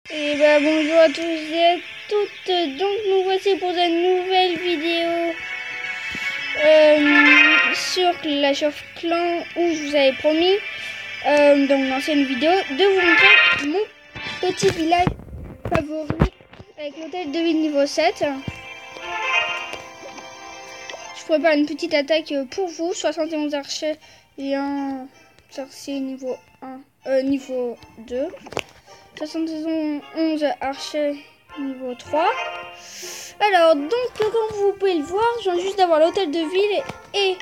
Et bah bonjour à tous et à toutes, donc nous voici pour une nouvelle vidéo sur Clash of Clans où je vous avais promis dans une ancienne vidéo de vous montrer mon petit village favori avec l'hôtel de ville niveau 7. Je prépare une petite attaque pour vous, 71 archers et un sorcier niveau 1, niveau 2. 71 archers niveau 3. Alors, donc, comme vous pouvez le voir, je viens juste d'avoir l'hôtel de ville et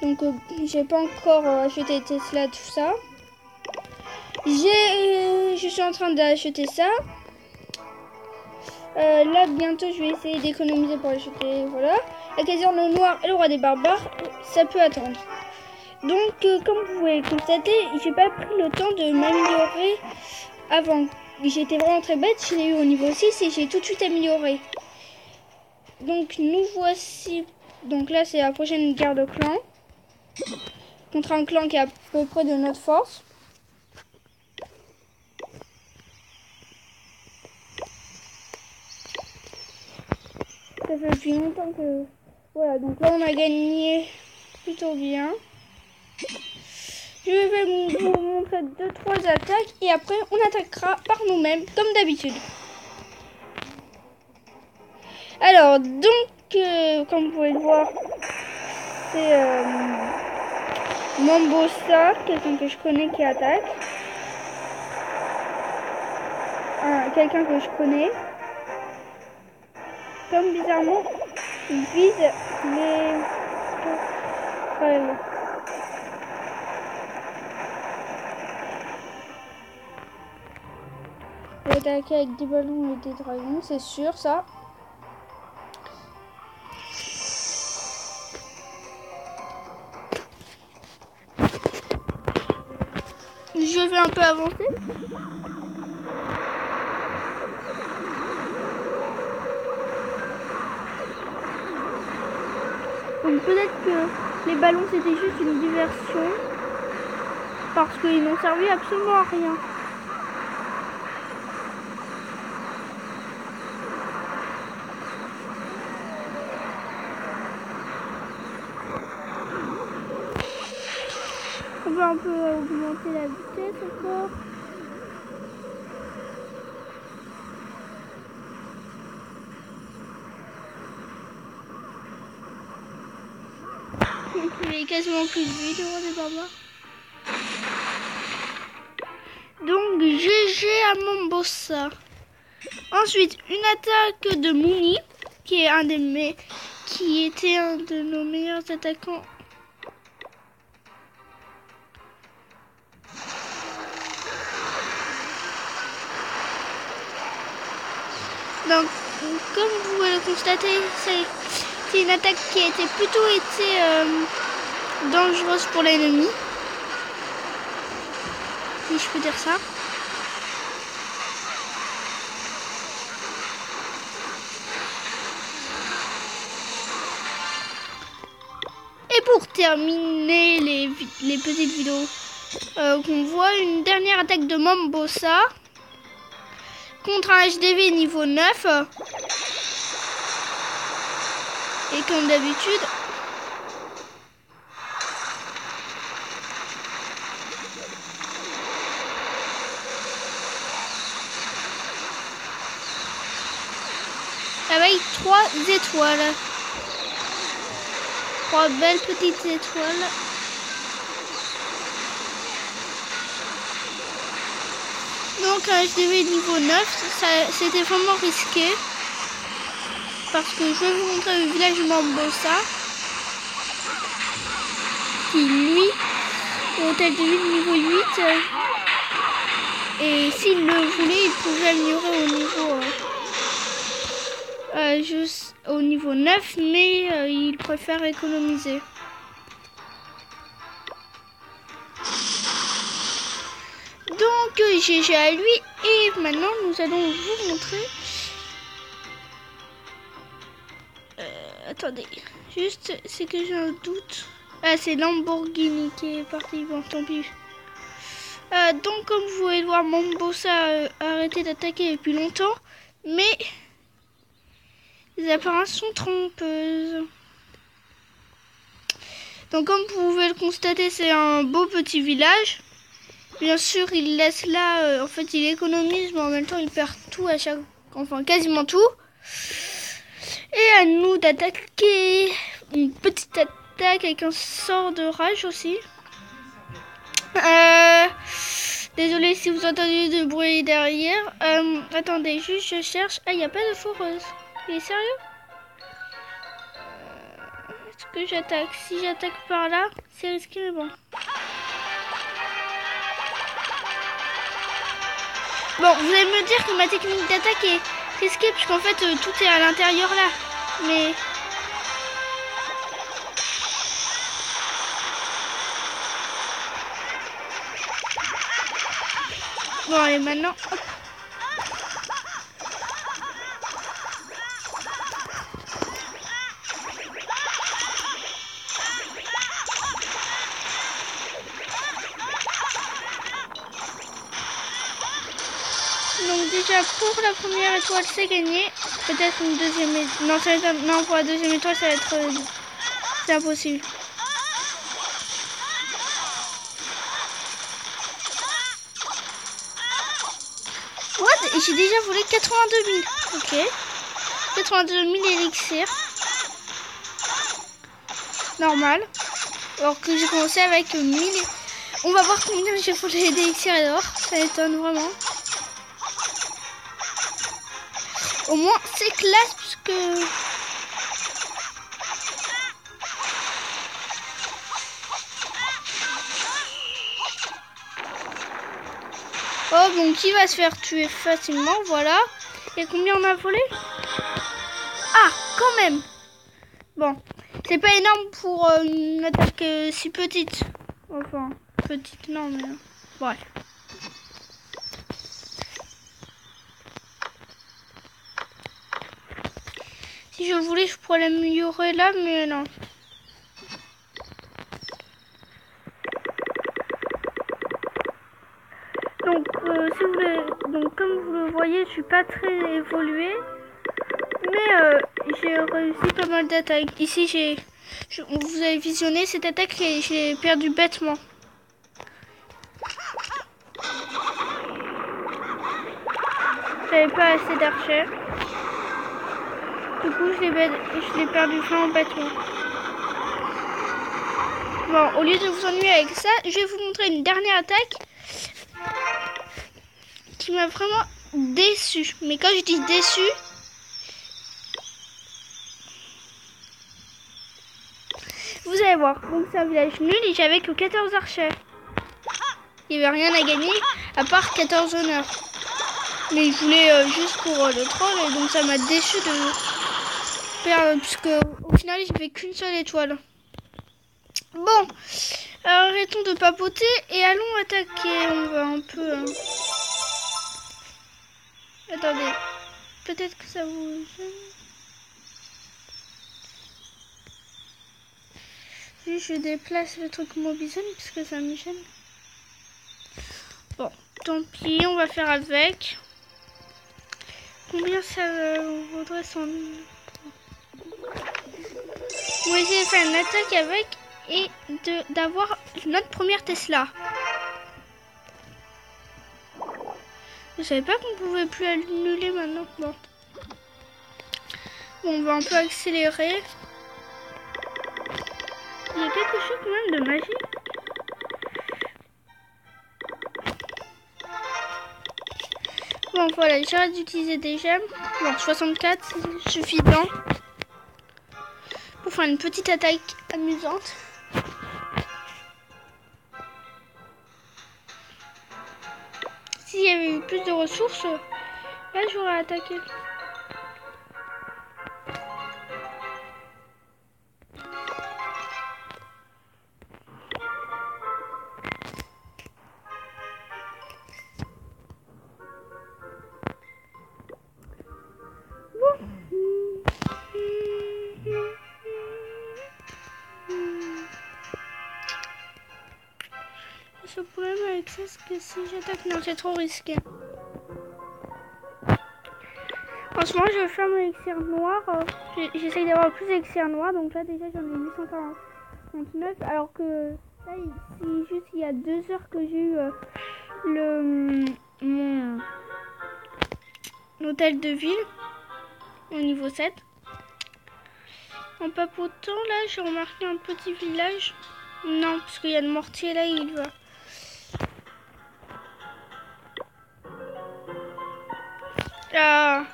donc, j'ai pas encore acheté Tesla, tout ça. Je suis en train d'acheter ça. Là, bientôt, je vais essayer d'économiser pour acheter, voilà. La caserne noire et le roi des barbares, ça peut attendre. Donc, comme vous pouvez le constater, j'ai pas pris le temps de m'améliorer avant. J'étais vraiment très bête, je l'ai eu au niveau 6 et j'ai tout de suite amélioré. Donc nous voici, donc là c'est la prochaine guerre de clan. Contre un clan qui est à peu près de notre force. Ça fait depuis longtemps que... Voilà, donc là on a gagné plutôt bien. Je vais vous montrer 2-3 attaques et après on attaquera par nous-mêmes comme d'habitude. Alors donc comme vous pouvez le voir, c'est Mambosa, quelqu'un que je connais qui attaque. Quelqu'un que je connais. Comme bizarrement, il vise les tourelles. Il va attaquer avec des ballons et des dragons, c'est sûr ça. Je vais un peu avancer. Donc peut-être que les ballons c'était juste une diversion. Parce qu'ils n'ont servi absolument à rien. On va un peu augmenter la vitesse encore. Il est quasiment plus de vie, le roi des barbares. Donc GG à Mambosa. Ensuite, une attaque de Mouni, qui était un de nos meilleurs attaquants. Donc, comme vous pouvez le constater, c'est une attaque qui a plutôt été dangereuse pour l'ennemi. Si je peux dire ça. Et pour terminer les petites vidéos qu'on voit, une dernière attaque de Mambosa contre un HDV niveau 9. Et comme d'habitude, avec 3 étoiles. 3 belles petites étoiles. Donc un HDV niveau 9, c'était vraiment risqué. Parce que je vais vous montrer le village de Mambosa. Qui lui, hôtel de ville niveau 8. Et s'il le voulait, il pouvait améliorer juste au niveau 9, mais il préfère économiser. Donc GG à lui et maintenant nous allons vous montrer. Attendez, juste c'est que j'ai un doute. Ah, c'est Lamborghini qui est parti, bon tant pis. Donc comme vous pouvez le voir, mon boss a arrêté d'attaquer depuis longtemps, mais les apparences sont trompeuses. Donc comme vous pouvez le constater, c'est un beau petit village. Bien sûr, il laisse là, en fait il économise, mais en même temps il perd tout à chaque... Enfin quasiment tout. Et à nous d'attaquer. Une petite attaque avec un sort de rage aussi. Désolée si vous entendez du bruit derrière. Attendez, juste je cherche. Ah, il n'y a pas de foreuse. Il est sérieux? Est-ce que j'attaque? Si j'attaque par là, c'est risqué, mais bon. Bon, vous allez me dire que ma technique d'attaque est risquée, puisqu'en fait, tout est à l'intérieur là. Mais... Bon, allez, maintenant, hop. Donc déjà, pour la première étoile, c'est gagné. Peut-être une deuxième étoile. Non, ça va être... non, pour la deuxième étoile, ça va être... c'est impossible. What? Et j'ai déjà volé 82 000. Ok. 82 000 élixirs. Normal. Alors que j'ai commencé avec 1000. On va voir combien j'ai volé d'élixirs et d'or. Ça étonne vraiment. Au moins, c'est classe puisque... Oh, bon, qui va se faire tuer facilement, voilà. Et combien on a volé? Ah, quand même. Bon, c'est pas énorme pour une attaque si petite. Enfin, petite, non, mais... bref. Si je voulais, je pourrais l'améliorer là, mais non. Donc, si vous voulez, donc comme vous le voyez, je suis pas très évoluée, mais j'ai réussi pas mal d'attaques. Ici, vous avez visionné cette attaque et j'ai perdu bêtement. J'avais pas assez d'archers. Du coup, je l'ai perdu vraiment bêtement. Bon, au lieu de vous ennuyer avec ça, je vais vous montrer une dernière attaque qui m'a vraiment déçu. Mais quand je dis déçu, vous allez voir. Donc c'est un village nul et j'avais que 14 archers. Il n'y avait rien à gagner à part 14 honneurs. Mais je voulais juste pour le troll et donc ça m'a déçu de perdre puisque au final j'ai fait qu'une seule étoile. Bon, arrêtons de papoter et allons attaquer. On va un peu... Attendez, peut-être que ça vous gêne. Je déplace le truc Mobizone parce que ça me gêne. Bon, tant pis, on va faire avec. Combien ça vaudrait son... On va essayer de faire une attaque avec et d'avoir notre première Tesla. Je savais pas qu'on pouvait plus annuler maintenant. Bon, on va un peu accélérer. Il y a quelque chose quand même de magique. Bon voilà, j'arrête d'utiliser des gemmes. Bon, 64 c'est suffisant pour faire une petite attaque amusante. S'il y avait eu plus de ressources, là j'aurais attaqué. Ce problème avec qu'est-ce que si j'attaque? Non, c'est trop risqué. En ce moment, je vais faire mon élixir noir. J'essaye d'avoir plus d'élixir noir. Donc là, déjà, j'en ai 849. Alors que là, ici, juste il y a 2 heures que j'ai eu mon hôtel de ville au niveau 7. En papotant, là, j'ai remarqué un petit village. Non, parce qu'il y a le mortier là, il va. Ah,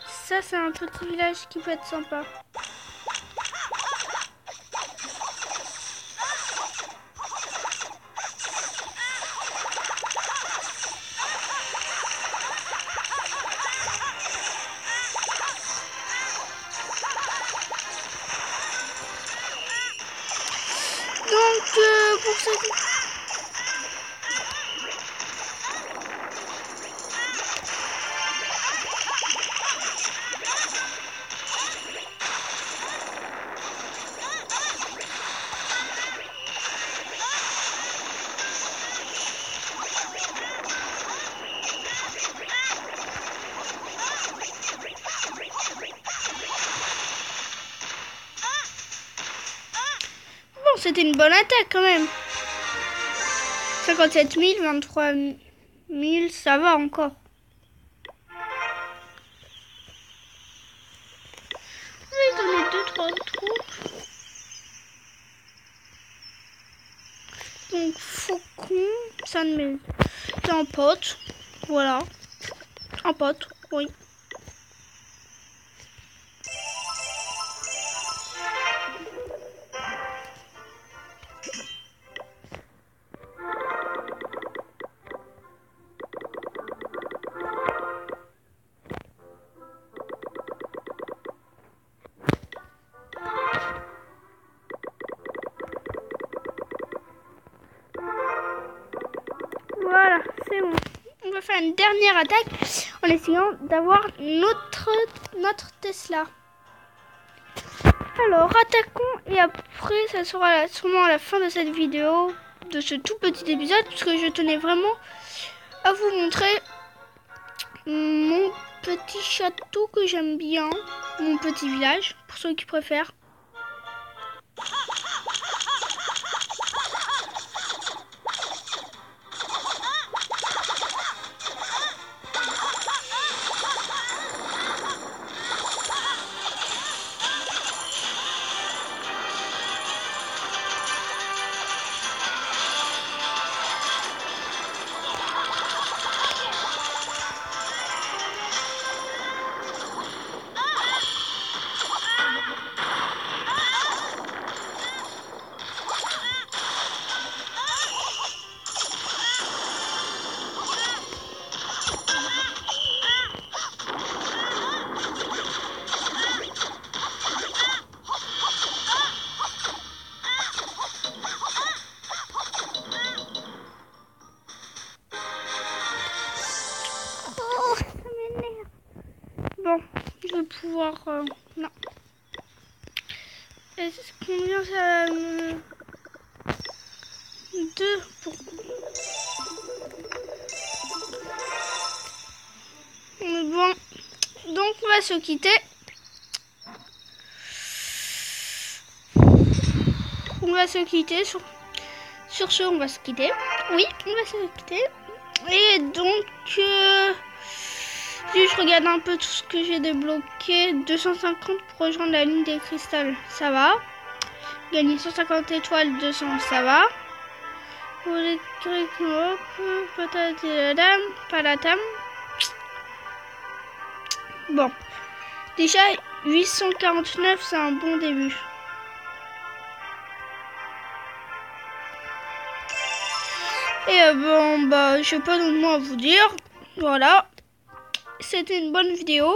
ça, c'est un petit village qui peut être sympa. Donc, pour cette... Bon, c'était une bonne attaque quand même. 57 000, 23 000, ça va encore. Je vais donner 2-3 troupes. Donc, faucon, ça ne met. C'est un pote. Voilà. Un pote, oui. Voilà, c'est bon. On va faire une dernière attaque en essayant d'avoir notre Tesla. Alors, attaquons et après, ça sera sûrement à la fin de cette vidéo, de ce tout petit épisode, puisque je tenais vraiment à vous montrer mon petit château que j'aime bien, mon petit village, pour ceux qui préfèrent. Bon, je vais pouvoir... non. Est-ce combien ça... 2 pour... Bon, donc on va se quitter. On va se quitter. Sur ce, on va se quitter. Oui, on va se quitter. Et donc... je regarde un peu tout ce que j'ai débloqué. 250 pour rejoindre la ligne des cristals, ça va. Gagner 150 étoiles, 200, ça va. Pour les patatam. Bon. Déjà, 849, c'est un bon début. Et bon, bah, je n'ai pas d'autre mot à vous dire. Voilà. C'était une bonne vidéo.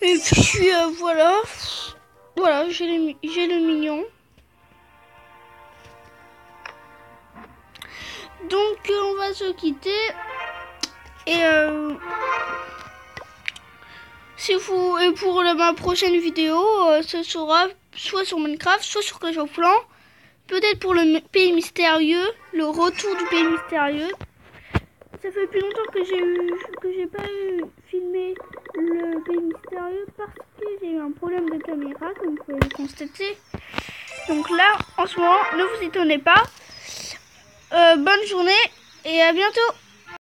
Et puis voilà. Voilà, j'ai le mignon. Donc on va se quitter. Et si vous et pour ma prochaine vidéo, ce sera soit sur Minecraft, soit sur Clash of Clans. peut-être pour le pays mystérieux, le retour du pays mystérieux. Ça fait plus longtemps que j'ai pas filmé le pays mystérieux parce que j'ai eu un problème de caméra, comme vous pouvez le constater. Donc là, en ce moment, ne vous étonnez pas. Bonne journée et à bientôt.